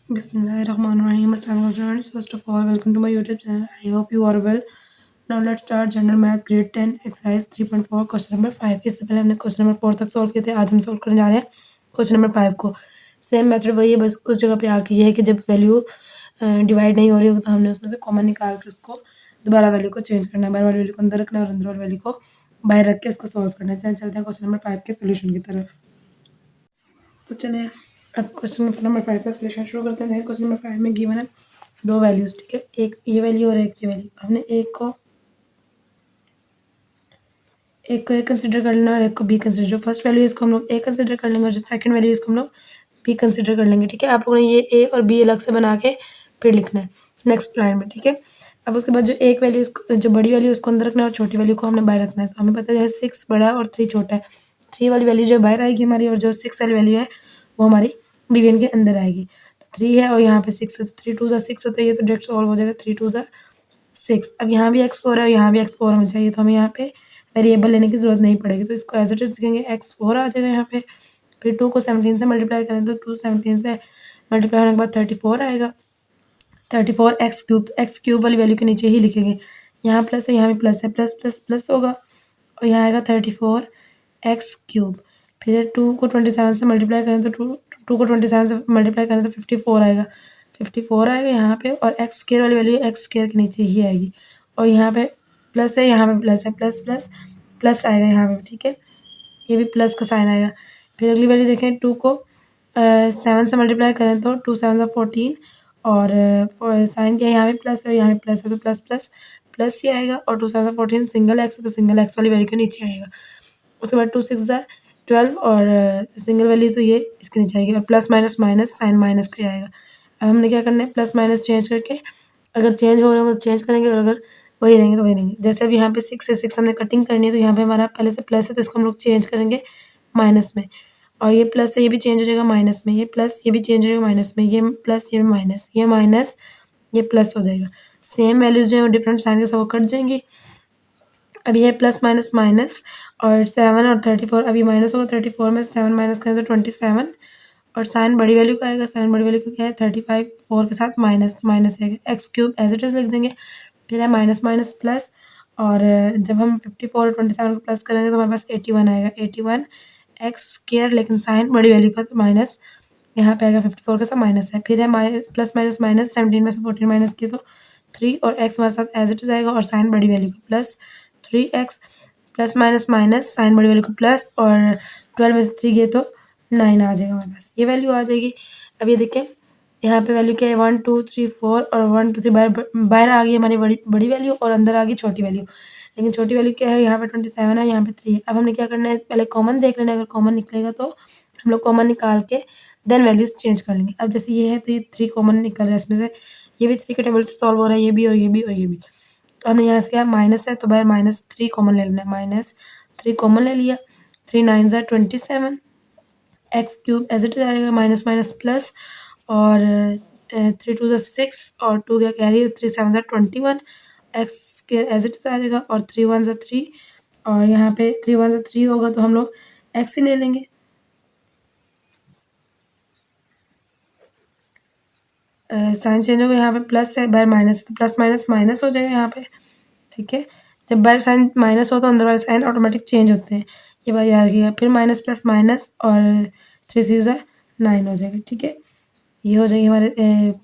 Bismillahirrahmanirrahim. Assalamu friends. First of all, welcome to my YouTube channel. I hope you are well. Now let's start General Math Grade 10 Exercise 3.4 Question number 5. इससे पहले हमने question number 4 तक solve किए थे. आज हम solve करने जा रहे हैं क्वेश्चन नंबर 5 को. सेम मेथड वही है, बस उस जगह पे आके ये है कि जब वैल्यू डिवाइड नहीं हो रही होगी तो हमने उसमें से कॉमन निकाल के उसको दोबारा वैल्यू को चेंज करना है. बाहर वाली वैल्यू को अंदर रखना है और अंदर वाली वैल्यू को बाहर रख के इसको सॉल्व करना है. चलते हैं क्वेश्चन नंबर 5 के सोल्यूशन की तरफ. तो चलिए अब क्वेश्चन नंबर 5 का सोल्यूशन शुरू करते हैं. क्वेश्चन नंबर 5 में गिवन है दो वैल्यूज, ठीक है, एक ये वैल्यू और एक ये वैल्यू. हमने एक को ए कंसिडर कर लेना और एक को बी कंसिडर. जो फर्स्ट वैल्यू है इसको हम लोग ए कंसिडर कर लेंगे और जो सेकंड वैल्यू है इसको हम लोग बी कंसिडर कर लेंगे. ठीक है, आप लोगों ने ये ए और बी अलग से बना के फिर लिखना है नेक्स्ट लाइन में. ठीक है, अब उसके बाद जो एक वैल्यू जो बड़ी वैल्यू उसको अंदर रखना है और छोटी वैल्यू को हमने बाहर रखना है. तो हमें पता है 6 बड़ा है और 3 छोटा है. 3 वाली वैल्यू जो बाहर आएगी हमारी और जो 6 वाली वैल्यू है वो हमारी डिवीजन के अंदर आएगी. तो 3 है और यहाँ पे 6 है, तो 3 2 6 होता है. ये तो डायरेक्ट सॉल्व हो जाएगा. 3 2 6. अब यहाँ भी x4 है और यहाँ भी x4 हमें चाहिए, तो हमें यहाँ पे वेरिएबल लेने की जरूरत नहीं पड़ेगी. तो इसको एज इट इज लिखेंगे, x4 आ जाएगा यहाँ पे. फिर 2 को 17 से मल्टीप्लाई करें तो 2 17 से मल्टीप्लाई होने के बाद 34 आएगा. 34 एक्स क्यूब. एक्स क्यूब वाली वैल्यू के नीचे ही लिखेंगे. यहाँ प्लस है, यहाँ भी प्लस है, प्लस प्लस प्लस होगा और यहाँ आएगा 34 एक्स क्यूब. फिर 2 को 27 से मल्टीप्लाई करें तो 2 को 27 से मल्टीप्लाई करें तो 54 आएगा. 54 आएगा यहाँ पे और एक्स स्क्वायर वाली वैल्यू एक्स स्क्वायर के नीचे ही आएगी. और यहाँ पे प्लस है, यहाँ पे प्लस है, प्लस प्लस प्लस आएगा यहाँ पे. ठीक है, ये भी प्लस का साइन आएगा. फिर अगली वैल्यू देखें, 2 को 7 से मल्टीप्लाई करें तो 2 7 14 और साइन क्या है, यहाँ पे प्लस है, यहाँ पे प्लस है, तो प्लस प्लस प्लस ही आएगा. और 2 7 14 सिंगल एक्स है तो सिंगल एक्स वाली वैल्यू के नीचे आएगा. उसके बाद 2 6 12 और सिंगल वैल्यू तो ये इसके नीचे आएगी. और plus minus minus sign minus का आएगा. अब हमने क्या करना है, प्लस माइनस चेंज करके अगर चेंज हो रहे होंगे तो चेंज करेंगे और अगर वही रहेंगे तो वही रहेंगे. जैसे अब यहाँ पे 6 से 6 हमने कटिंग करनी है तो यहाँ पे हमारा पहले से प्लस है तो इसको हम लोग चेंज करेंगे माइनस में. और ये प्लस है, ये भी चेंज हो जाएगा माइनस में. ये प्लस, ये भी चेंज हो जाएगा माइनस में. ये प्लस, ये माइनस, ये माइनस, ये प्लस हो जाएगा. सेम वैल्यूज जो है डिफरेंट साइन के साथ वो कट जाएंगी. अब ये प्लस माइनस माइनस और 7 और 34. अभी माइनस होगा 34 में 7 माइनस करें तो 27 और साइन बड़ी वैल्यू का आएगा. साइन बड़ी वैल्यू का क्या है 35. 4 के साथ माइनस माइनस आएगा. X cube as it is लिख देंगे. फिर है माइनस माइनस प्लस और जब हम 54 और 27 को प्लस करेंगे तो हमारे पास 81 आएगा. 81 एक्स स्क्वायर, लेकिन साइन बड़ी वैल्यू का तो माइनस यहाँ पे आएगा. 54 के साथ माइनस है. फिर है प्लस माइनस माइनस 17 में से 14 माइनस किए तो 3 और एक्स हमारे साथ एज इट इज आएगा. और साइन बड़ी वैल्यू का plus 3x plus minus minus sign बड़ी वैल्यू को प्लस और 12 में से 3 गए तो 9 आ जाएगा हमारे पास. ये वैल्यू आ जाएगी. अब ये देखें यहाँ पे वैल्यू क्या है 1 2 3 4 और 1 2 3 बाहर आ गई हमारी बड़ी वैल्यू और अंदर आ गई छोटी वैल्यू. लेकिन छोटी वैल्यू क्या है, यहाँ पे 27 है, यहाँ पे 3 है. अब हमने क्या करना है, पहले कॉमन देख लेना है. अगर कॉमन निकलेगा तो हम लोग कॉमन निकाल के देन वैल्यूज चेंज कर लेंगे. अब जैसे ये है तो ये 3 कॉमन निकल रहा है इसमें से. ये भी 3 के टेबल से सॉल्व हो रहा है, ये भी और ये भी और ये भी. तो हमने यहाँ से क्या माइनस है तो बाहर -3 कॉमन ले लेना है. -3 कॉमन ले लिया. 3 9 27 एक्स क्यूब एज इट जाएगा. माइनस माइनस प्लस और 3 2 6 और 2 क्या carry 3 7 21 x square as it आ जाएगा. और 3 1 3 और यहाँ पे 3 1 3 होगा तो हम लोग एक्स ही ले लेंगे. साइन चेंज होगा, यहाँ पे प्लस है बाहर माइनस है तो प्लस माइनस माइनस हो जाएगा यहाँ पे. ठीक है, जब बाहर साइन माइनस हो तो अंदर वाले साइन ऑटोमेटिक चेंज होते हैं. ये बात याद रखिएगा. फिर माइनस प्लस माइनस और 3 6 9 हो जाएगा. ठीक है, ये हो जाएगी हमारे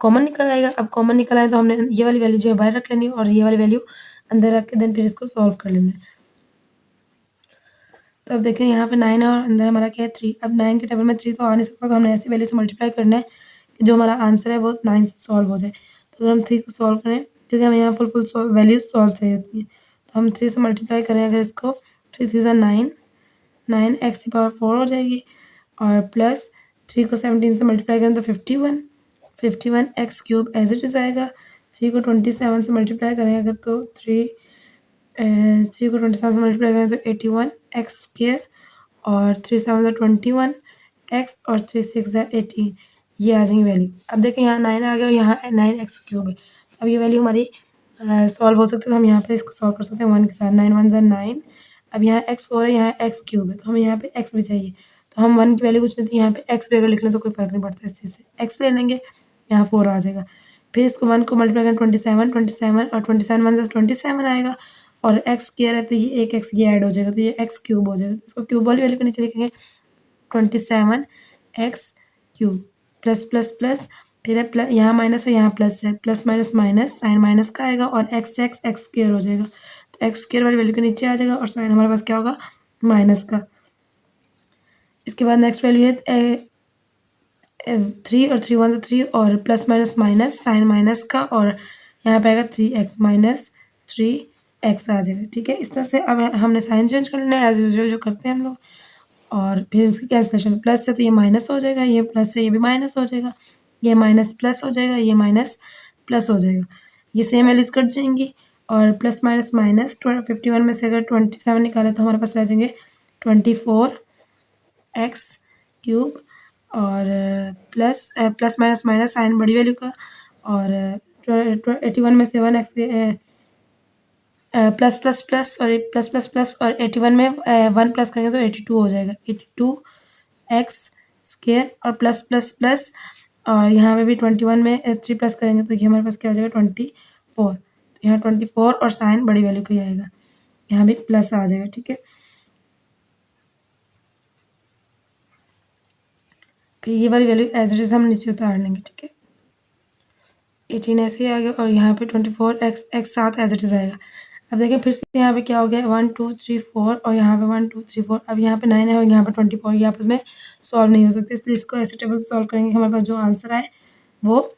कॉमन निकल आएगा. अब कॉमन निकल आए तो हमने ये वाली वैल्यू जो है बाहर रख लेनी है और ये वाली वैल्यू अंदर रख के देन फिर इसको सॉल्व कर लेना है. तो अब देखें यहाँ पे 9 है और अंदर हमारा क्या है 3. अब 9 के टेबल में 3 तो आ नहीं सकता तो हमने ऐसी वैल्यू से मल्टीप्लाई करना है कि जो हमारा आंसर है वो 9 से सॉल्व हो जाए. तो अगर हम 3 को सॉल्व करें क्योंकि हमें यहाँ फुल वैल्यूज सॉल्व चाहिए होती है तो हम 3 से मल्टीप्लाई करें अगर इसको 3 3 9 9 एक्स की पावर 4 हो जाएगी. और प्लस 3 को 17 से मल्टीप्लाई करें तो 51 x cube as it is आएगा. 3 को 27 से मल्टीप्लाई करें अगर तो 3 को 27 से मल्टीप्लाई करें तो 81 एक्स स्क्वायर और 3 7 21 एक्स और 3 6 18. ये आ जाएंगी वैल्यू. अब देखें यहाँ 9 आ गया और यहाँ 9 एक्स क्यूब है. अब ये वैल्यू हमारी सॉल्व हो सकती है तो हम यहाँ पे इसको सॉल्व कर सकते हैं 1 के साथ. 9 1 9. अब यहाँ x4 है, यहाँ x क्यूब है तो हमें यहाँ पे x भी चाहिए तो हम 1 की वैल्यू कुछ नहीं थी, यहाँ पे x भी अगर लिख लें तो कोई फ़र्क नहीं पड़ता इस चीज़ से। x ले लेंगे, यहाँ 4 आ जाएगा। फिर इसको 1 को मल्टीप्लाई करें 27 और 27 1 + 27 आएगा और x स्क्वायर है तो ये एक x ये ऐड हो जाएगा तो ये x क्यूब हो जाएगा। तो इसको क्यूब वाली वैल्यू को नीचे लिखेंगे 27x cube plus plus plus फिर है यहाँ माइनस है यहाँ प्लस है, plus minus minus sign minus का आएगा और x स्क्वायर हो जाएगा। तो x स्क्वायर वाली वैल्यू के नीचे आ जाएगा और साइन हमारे पास क्या होगा माइनस का। इसके बाद नेक्स्ट वैल्यू है 3 और 3 1 3 और plus minus minus sign minus का और यहाँ पे आएगा 3x माइनस 3x आ जाएगा। ठीक है, इस तरह से अब हमने साइन चेंज कर लेना है एज यूजुअल जो करते हैं हम लोग। और फिर इसकी कैंसिलेशन प्लस से तो ये माइनस हो जाएगा, ये प्लस से ये भी माइनस हो जाएगा, ये माइनस प्लस हो जाएगा, ये माइनस प्लस हो जाएगा, ये सेम वैल्यूज कट जाएंगी और प्लस माइनस माइनस 51 में से अगर 27 निकाले तो हमारे पास रह जाएंगे 24x क्यूब और plus plus minus minus sign बड़ी वैल्यू का और 81 में से 1x plus plus plus sorry plus plus plus और 81 में 1 प्लस करेंगे तो 82 हो जाएगा, 82x स्क्वायर और प्लस प्लस प्लस और यहाँ पे भी 21 में 3 प्लस करेंगे तो ये हमारे पास क्या हो जाएगा 24। तो यहाँ 24 और साइन बड़ी वैल्यू का ही आएगा, यहाँ भी प्लस आ जाएगा। ठीक है, फिर ये वाली वैल्यू एज इट इज हम नीचे उतार लेंगे। ठीक है, 18 ऐसे ही आ गया और यहाँ पे 24x साथ एज इट इज आएगा। अब देखिए फिर से यहाँ पे क्या हो गया 1 2 3 4 और यहाँ पे 1 2 3 4, अब यहाँ पे 9 है और यहाँ पे 24, ये आपस में सॉल्व नहीं हो सकते, इसलिए इसको ऐसे टेबल से सॉल्व करेंगे हमारे पास जो आंसर आए वो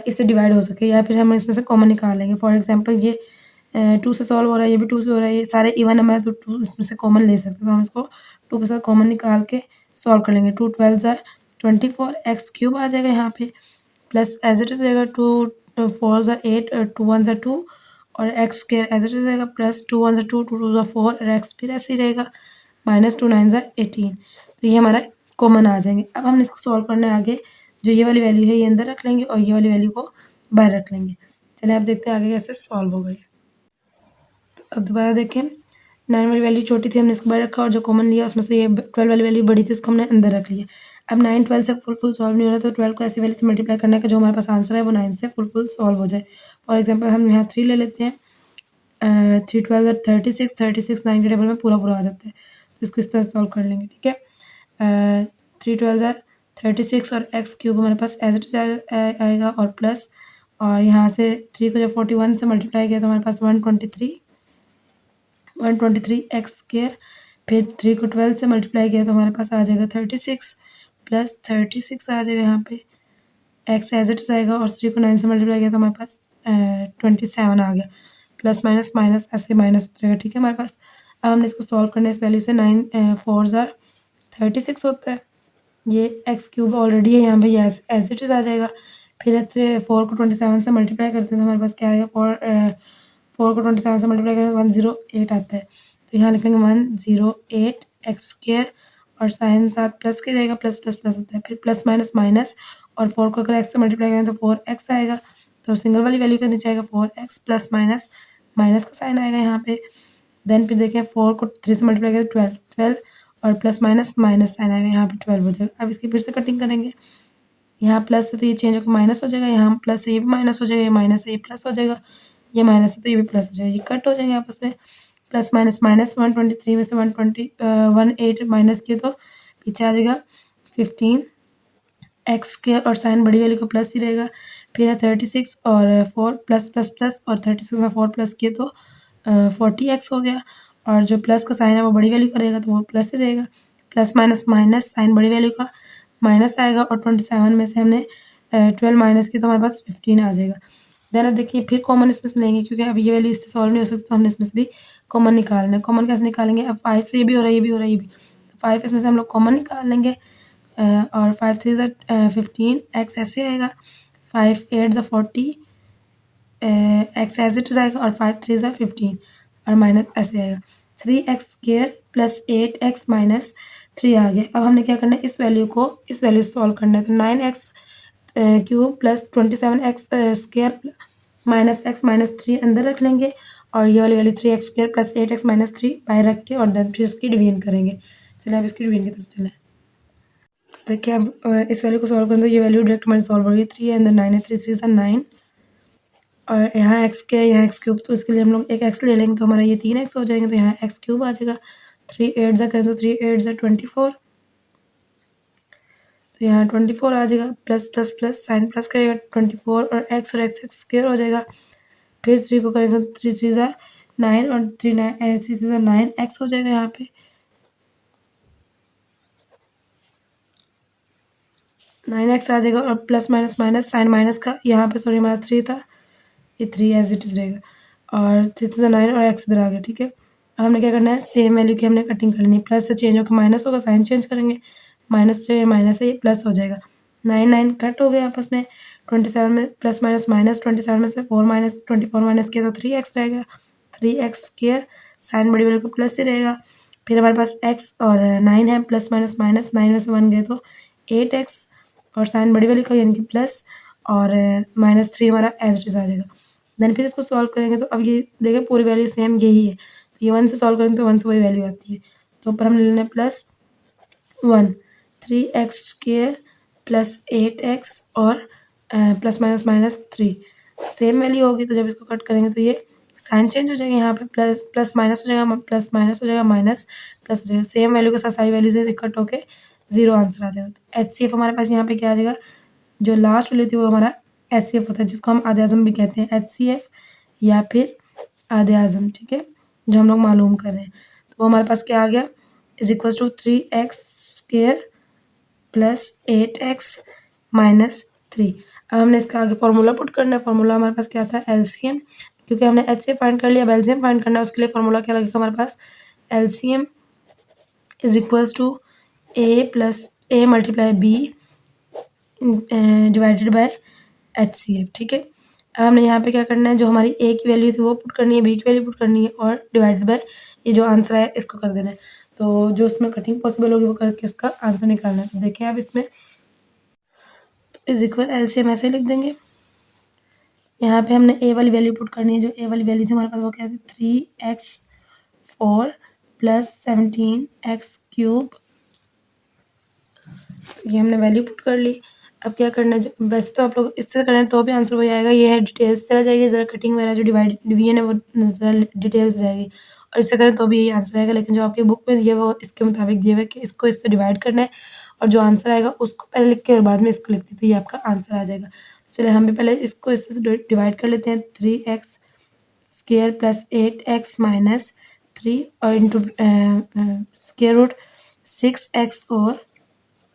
इससे डिवाइड हो सके या फिर हम इसमें से कॉमन निकाल लेंगे। फॉर एग्जाम्पल ये 2 से सॉल्व हो रहा है, ये भी 2 से हो रहा है, ये सारे इवन नंबर है तो 2 इसमें से कॉमन ले सकते हैं, तो हम इसको 2 के साथ कॉमन निकाल के सॉल्व कर लेंगे। 2 12 are 24 x क्यूब आ जाएगा यहाँ पे प्लस एज इट इज रहेगा 2 4 are 8 2 1 are 2 और x square as it is रहेगा प्लस 2 1 are 2 2 2 are 4 और एक्स फिर ऐसे ही रहेगा माइनस 2 9 are 18। तो ये हमारा कॉमन आ जाएंगे। अब हमने इसको सॉल्व करना है आगे, जो ये वाली वैल्यू है ये अंदर रख लेंगे और ये वाली वैल्यू को बाहर रख लेंगे। चलिए आप देखते हैं आगे कैसे सॉल्व हो गए। तो अब दोबारा देखें, 9 वाली वैल्यू छोटी थी हमने इसको बाहर रखा और जो कॉमन लिया उसमें से ये 12 वाली वैल्यू बड़ी थी उसको हमने अंदर रख लिया। अब 9 12 से फुल सॉल्व नहीं हो रहा तो 12 को ऐसी वैल्यू से मल्टीप्लाई करना है कि जो हमारे पास आंसर है वो 9 से फुल सॉल्व हो जाए। फॉर एग्जाम्पल हम यहाँ 3 ले लेते हैं, 3 12 36 36 9 के टेबल में पूरा आ जाता है, तो इसको इस तरह सॉल्व कर लेंगे। ठीक है, 3 12 36 और एक्स क्यूब हमारे पास एज इट आएगा और प्लस और यहाँ से 3 को जब 41 से मल्टीप्लाई किया तो हमारे पास 123 एक्स स्क्वायर, फिर 3 को 12 से मल्टीप्लाई किया तो हमारे पास आ जाएगा 36 प्लस 36 आ जाएगा, यहाँ पे एक्स एज इट आएगा और 3 को 9 से मल्टीप्लाई किया तो हमारे पास 27 आ गया, प्लस माइनस माइनस ऐसे माइनस हो जाएगा। ठीक है, हमारे पास अब हमने इसको सॉल्व करना है इस वैल्यू से 9 4 जार 36 होता है, ये एक्स क्यूब ऑलरेडी है यहाँ पे एज इट इज़ आ जाएगा। फिर 4 को 27 से मल्टीप्लाई करते हैं तो हमारे पास क्या आएगा 4 को 27 से मल्टीप्लाई करें 108 आता है, तो यहाँ लिखेंगे 108 एक्स स्क्वायर और साइन साथ प्लस के रहेगा, प्लस प्लस प्लस होता है, फिर प्लस माइनस माइनस और 4 को अगर एक्स से मल्टीप्लाई करें तो 4x आएगा, तो सिंगल वाली वैल्यू के नीचे आएगा 4x प्लस माइनस माइनस का साइन आएगा यहाँ पे। देन फिर देखें 4 को 3 से मल्टीप्लाई करें 12 और प्लस माइनस माइनस साइन आएगा, यहाँ पे 12 हो जाएगा। अब इसकी फिर से कटिंग करेंगे, यहाँ प्लस है तो ये चेंज होकर माइनस हो जाएगा, यहाँ प्लस है ये भी माइनस हो जाएगा, ये माइनस है ये प्लस हो जाएगा, ये माइनस है तो ये भी प्लस हो जाएगा, ये कट हो जाएंगे आपस में। प्लस माइनस माइनस 123 में से 18 माइनस किए तो पीछे आ जाएगा 15 एक्स स्क्वायर और साइन बड़ी वैल्यू का प्लस ही रहेगा, फिर है 36 और 4 प्लस प्लस प्लस और 36 में 4 प्लस किए तो 40x हो गया और जो प्लस का साइन है वो बड़ी वैल्यू का रहेगा तो वो प्लस ही रहेगा, प्लस माइनस माइनस साइन बड़ी वैल्यू का माइनस आएगा और 27 में से हमने 12 माइनस की तो हमारे पास 15 आ जाएगा। देन अब देखिए फिर कॉमन इसमें से लेंगे क्योंकि अब ये वैल्यू इससे सॉल्व नहीं हो सकती तो हमने इसमें से भी कॉमन निकालना है। कॉमन कैसे निकालेंगे, अब 5 से ये भी हो रहा है ये भी हो रहा है ये भी, तो 5 इसमें से हम लोग कॉमन निकाल लेंगे और 5 3 15 एक्स ऐसे आएगा, 5 8 40 एक्स एज इट आएगा और 5 3 15 और माइनस ऐसे आएगा 3x square plus 8x minus 3 आ गया। अब हमने क्या करना है इस वैल्यू से सॉल्व करना है, तो 9x cube plus 27x square minus x minus 3 अंदर रख लेंगे और ये वाली value 3x square plus 8x minus 3 बाहर रख के और देन फिर इसकी डिवीजन करेंगे। चलिए अब इसकी डिवीजन की तरफ चलें। देखिए अब इस वैल्यू को सॉल्व करें तो ये वैल्यू डायरेक्ट हमारी सॉल्व हो रही है 3 है, अंदर 9 है, 3 3 9 और यहाँ एक्स क्या है, यहाँ एक्स क्यूब, तो इसके लिए हम लोग एक एक्स ले लेंगे तो हमारा ये 3 एक्स हो जाएंगे, तो यहाँ एक्स क्यूब आ जाएगा। 3 8 ज़ा करें तो 3 8 ज़ा 24, तो यहाँ 24 आ जाएगा। Plus plus plus sign plus करेगा 24 और एक्स एक्स स्क्वायर हो जाएगा। फिर 3 को करेंगे तो 3 3 ज़ा 9 और 3 9 3 3 ज़ा 9 एक्स हो जाएगा। यहाँ पे 9x आ जाएगा और plus minus minus sign minus का यहाँ पे सॉरी हमारा 3 था, ये 3 एज इट इज रहेगा और 3 3 9 और x इधर आ गया। ठीक है, अब हमने क्या करना है, सेम वैल्यू की हमने कटिंग करनी है। प्लस से चेंज होकर माइनस होगा, साइन चेंज करेंगे, माइनस जो है माइनस है ये प्लस हो जाएगा। 9 9 कट हो गया आपस में। 27 में प्लस माइनस माइनस, 27 में से 4 माइनस 24 माइनस किया तो 3x रहेगा। 3x स्क्वायर साइन बड़ी वाले को प्लस ही रहेगा। फिर हमारे पास x और 9 है, प्लस माइनस माइनस 9 में से 1 गए तो 8x और साइन बड़ी वाली का यानी कि प्लस और -3 हमारा एज इट इज आ जाएगा। देन फिर इसको सॉल्व करेंगे तो अब ये देखिए पूरी वैल्यू सेम यही है, तो ये 1 से सॉल्व करेंगे तो 1 से वही वैल्यू आती है। तो ऊपर हम ले लेना plus 1, 3x square plus 8x और plus minus minus 3 same value होगी। तो जब इसको कट करेंगे तो ये साइन चेंज हो जाएगा, यहाँ पे प्लस प्लस माइनस हो जाएगा, प्लस माइनस हो जाएगा, माइनस प्लस हो जाएगा। सेम वैल्यू के साथ सारी वैल्यूज कट होके 0 आंसर आ जाएगा। तो HCF हमारे पास यहाँ पे क्या आ जाएगा, जो लास्ट वैल्यू थी वो हमारा HCF होता है, जिसको हम आधे आज़म भी कहते हैं, HCF या फिर आधे आज़म। ठीक है, जो हम लोग मालूम कर रहे हैं। तो वो हमारे पास क्या आ गया, is equal to 3x square plus 8x minus 3। अब हमने इसका आगे फॉर्मूला पुट करना है। फॉर्मूला हमारे पास क्या था, LCM, क्योंकि हमने HCF फाइंड कर लिया, अब LCM फाइंड करना है। उसके लिए फॉर्मूला क्या लगेगा हमारे पास, LCM is equals to A plus A multiply B divided by HCF। ठीक है, अब हमने यहाँ पे क्या करना है, जो हमारी A की वैल्यू थी वो पुट करनी है, B की वैल्यू पुट करनी है और डिवाइडेड बाय ये जो आंसर है इसको कर देना है। तो जो उसमें कटिंग पॉसिबल होगी वो करके उसका आंसर निकालना है। तो देखिए आप इसमें इज इक्वल LCM ऐसे लिख देंगे। यहाँ पे हमने A वाली वैल्यू पुट करनी है, जो A वाली वैल्यू थी हमारे पास वो क्या थी, 3x4 प्लस 17x³ ये हमने वैल्यू पुट कर ली। अब क्या करना है, वैसे तो आप लोग इससे करें तो भी आंसर वही आएगा, ये है डिटेल्स चला जाएगी, ज़रा कटिंग वगैरह जो डिवीजन है वो ज़रा डिटेल्स जाएगी, और इससे करें तो भी यही आंसर आएगा। लेकिन जो आपकी बुक में दिया हुआ वो इसके मुताबिक दिया हुआ है कि इसको इससे डिवाइड करना है और जो आंसर आएगा उसको पहले लिख के और बाद में इसको लिखती तो ये आपका आंसर आ जाएगा। तो चलिए हम भी पहले इसको इससे डिवाइड कर लेते हैं, 3x square plus 8x minus 3 और इंटू स्क्वायर रूट 6x4।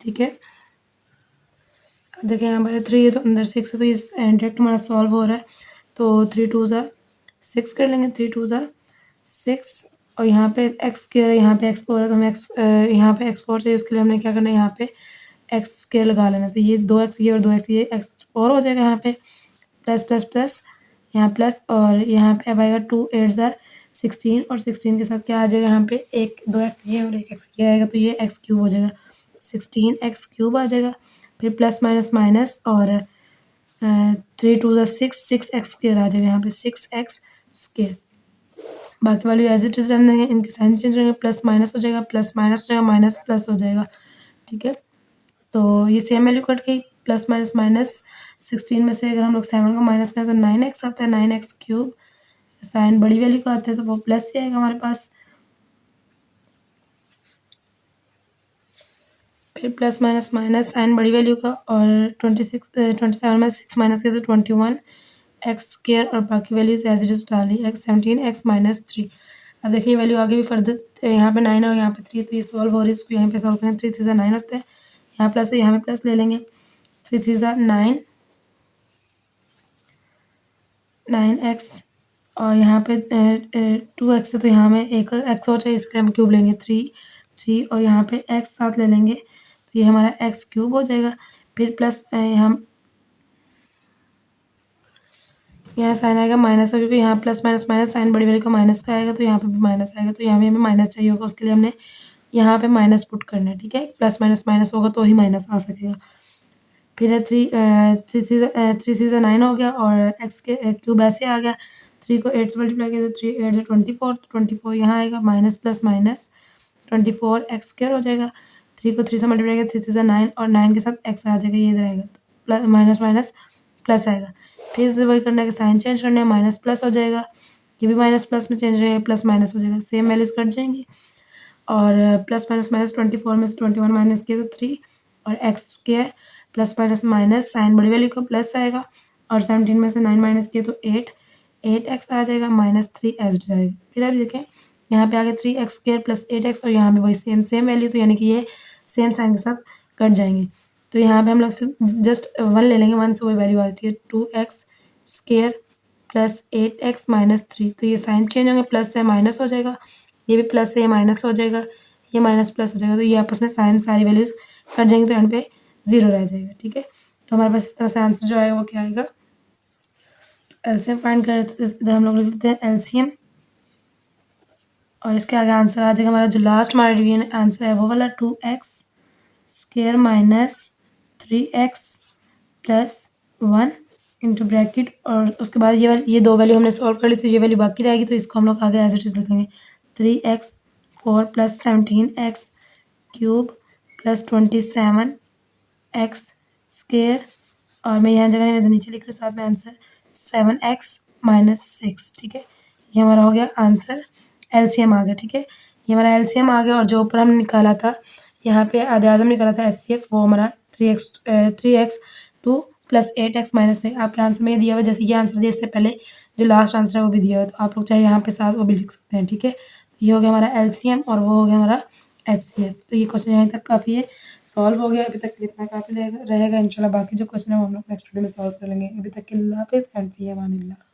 ठीक है, देखिए यहाँ पर 3 है तो अंदर 6 है, तो ये डायरेक्ट हमारा सॉल्व हो रहा है। तो 3 2 ज़ा 6 कर लेंगे, 3 2 ज़ा 6 और यहाँ पे एक्स स्क्वायर है, यहाँ पे x4 है, तो हमें यहाँ पे x4 चाहिए, उसके लिए हमने क्या करना है, यहाँ पे एक्स स्क्वायर लगा लेना। तो ये 2x ये और 2x ये x4 हो जाएगा। यहाँ पे प्लस प्लस प्लस यहाँ प्लस और यहाँ पे अब आएगा 2 8 ज़ा 16 और 16 के साथ क्या आ जाएगा, यहाँ पे एक 2x ये और एक x ये आएगा, तो ये x³ हो जाएगा, 16x³ आ जाएगा। फिर प्लस माइनस माइनस और 3 2 ज़ा 6 6x² आ जाएगा, यहाँ पे 6x²। बाकी वाली एज इट इज रहने देंगे, इनके साइन चेंज रहेंगे, प्लस माइनस हो जाएगा, प्लस माइनस हो जाएगा, माइनस प्लस हो जाएगा। ठीक है, तो ये सेम वैल्यू कट गई, प्लस माइनस माइनस 16 में से अगर हम लोग 7 को माइनस करें तो 9x आता है, 9x³। साइन बड़ी वैल्यू का आता है तो वो प्लस ही आएगा हमारे पास। फिर प्लस माइनस माइनस साइन बड़ी वैल्यू का और 27 में 6 माइनस किया तो 21x² और बाकी वैल्यूज एज इट इज डाली, x17x माइनस 3। अब देखिए वैल्यू आगे भी फर्दर यहाँ पे 9 है और यहाँ पे 3, तो ये सॉल्व हो रही है, इसको यहाँ पे सॉल्व करें, 3 3 ज़ा 9 होता है, यहाँ प्लस है, यहाँ पे प्लस ले लेंगे, 3 3 ज़ा 9 9x और यहाँ पे 2x है, तो यहाँ में एक x और चाहिए, इसके हम क्यूब लेंगे, 3 3 और यहाँ पे x साथ ले लेंगे, तो ये हमारा x³ हो जाएगा। फिर प्लस यहाँ साइन आएगा माइनस का, क्योंकि यहाँ प्लस माइनस माइनस साइन बड़ी वाली का माइनस का आएगा, तो यहाँ पे भी माइनस आएगा, तो यहाँ भी हमें माइनस चाहिए होगा, उसके लिए हमने यहाँ पे माइनस पुट करना है। ठीक है, प्लस माइनस माइनस होगा तो ही माइनस आ सकेगा। फिर है 3 3 ज़ा 9 हो गया और x³ ऐसे आ गया, 3 को 8 से मल्टीप्लाई किया तो 3 8 ज़ा 24, तो 24 यहाँ आएगा, माइनस प्लस माइनस 24x² हो जाएगा। 3 को 3 से मल्टीप्लाई करेंगे, 3 3 ज़ा 9 और 9 के साथ एक्स आ जाएगा, ये इधर आएगा तो प्लस माइनस माइनस प्लस आएगा। फिर से वही करना है कि साइन चेंज करना है, माइनस प्लस हो जाएगा, ये भी माइनस प्लस में चेंज रहेगा, प्लस माइनस हो जाएगा, सेम वैल्यूज कट जाएंगी। और प्लस माइनस माइनस 24 में से 21 माइनस किया तो 3 और एक्स किया है प्लस माइनस माइनस साइन बड़ी वैल्यू का प्लस आएगा और 17 में से 9 माइनस किया तो 8 एक्स आ जाएगा माइनस 3 एच जाएगा। फिर आप देखें यहाँ पे आगे 3x स्क्वायर प्लस 8x और यहाँ पे वही सेम वैल्यू, तो यानी कि ये सेम साइन के साथ कट जाएंगे। तो यहाँ पे हम लोग सिर्फ जस्ट 1 ले लेंगे, 1 से वही वैल्यू आती है 2x square plus 8x minus 3, तो ये साइन चेंज होंगे, प्लस से माइनस हो जाएगा, ये भी प्लस से ये माइनस हो जाएगा, ये माइनस प्लस हो जाएगा, तो ये आपस में साइन सारी वैल्यूज कट जाएंगे तो एंड पे 0 रह जाएगा। ठीक है, तो हमारे पास इस तरह से आंसर जो आएगा वो क्या आएगा, एलसीएम फाइंड करें तो इधर हम लोग लिख लेते हैं एलसीएम और इसके आगे आंसर आ जाएगा हमारा जो लास्ट हमारा डिवीजन आंसर है वो वाला 2x square minus 3x plus 1 into bracket और उसके बाद ये दो वैल्यू हमने सॉल्व कर ली, तो ये वैल्यू बाकी रहेगी, तो इसको हम लोग आगे एज इट इज लिखेंगे 3x 4 plus 17x cube plus 27x square और मैं यहाँ जगह में नीचे लिख रही हूँ साथ में आंसर 7x माइनस 6। ठीक है, ये हमारा हो गया आंसर, एलसीएम आ गया। ठीक है, ये हमारा एलसीएम आ गया और जो ऊपर हमने निकाला था यहाँ पे आधे आधम निकाला था एचसीएफ, वो हमारा 3x 2 प्लस 8x माइनस 6 आपके आंसर में दिया हुआ, जैसे ये आंसर दिया इससे पहले जो लास्ट आंसर है वो भी दिया हुआ, तो आप लोग चाहे यहाँ पे साथ वो भी लिख सकते हैं। ठीक है, तो ये हो गया हमारा एलसीएम और वो हो गया हमारा एचसीएफ। तो ये क्वेश्चन यहाँ तक काफ़ी है, सॉल्व हो गया अभी तक, इतना काफ़ी रहेगा। इंशाल्लाह बाकी जो क्वेश्चन है वो हम लोग नेक्स्ट वीडियो में सॉल्व कर लेंगे। अभी तक के लिए अल्लाह हाफिज़ एंड फी अमानिल्लाह।